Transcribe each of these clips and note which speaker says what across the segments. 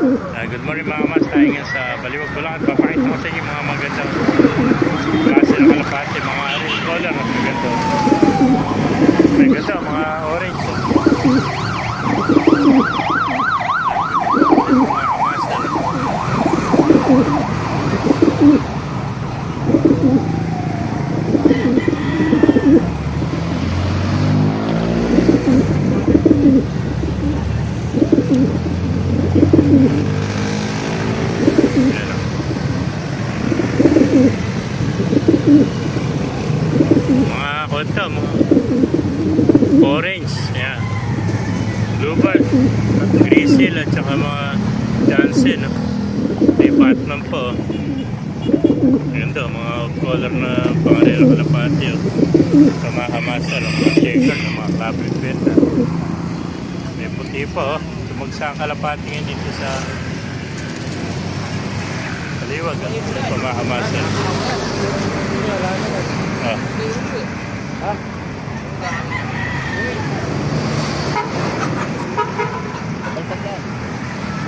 Speaker 1: Good morning mga mas, tayo ngayon sa Baliwag, Bulacan. Papakita ko sa inyo mga magandang klase ng kalapati, mga orange color. Maganda. May ganda, mga orange. Mga kamaster. Mga konta, mga orange, yan. Bluebird, grizzle at saka mga Jansen, no? May Batman po. Yan daw, mga color na pangarera kalapati, oh. Kamahamaster, mga checker, mga clubbing benta. May puti pa, oh. Tumagsa ang kalapati ngayon dito sa Baliwag, kamahamaster. Ah.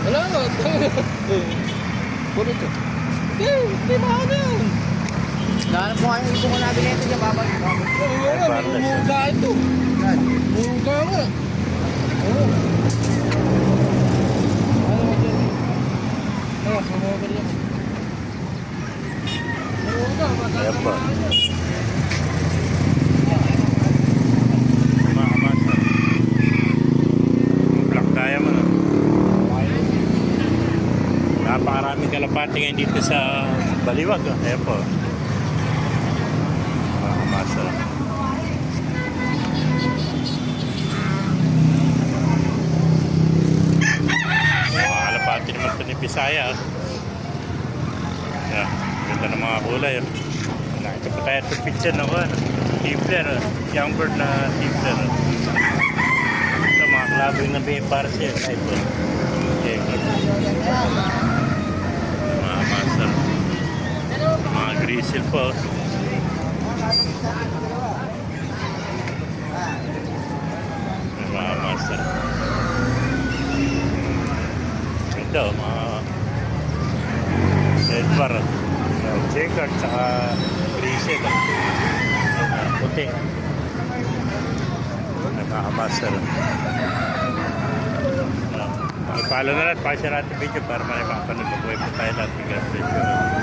Speaker 2: Hello. Puro ito. Hindi ba ako yun? Nahanap mo kayo ito ko natin ito dyan, babag. Bumuga ito. Bumuga mo. Oo. Ano mo dyan? Oo, bumuga dyan. Bumuga,
Speaker 1: Ayan pa. Black diamond, no? Napakaraming kalapati ngayon dito sa Baliwag, no? Ayan po. Mga kamasa. Mga kalapati naman ito ni Bisaya. Ayan, ganda ng mga kulay. Nakita pa tayo ito picture na ko, ano? Tippler, young bird na tippler. Ito mga clubbing na BFRC type po. Okay. Mga master. Mga grizzle po. Mga master. Ito mga Edward. Checker tsaka grizzle. Puti. Nakakamaster. Mag-follow na lang. Pakisya natin video para makapanood na buhay po tayo natin.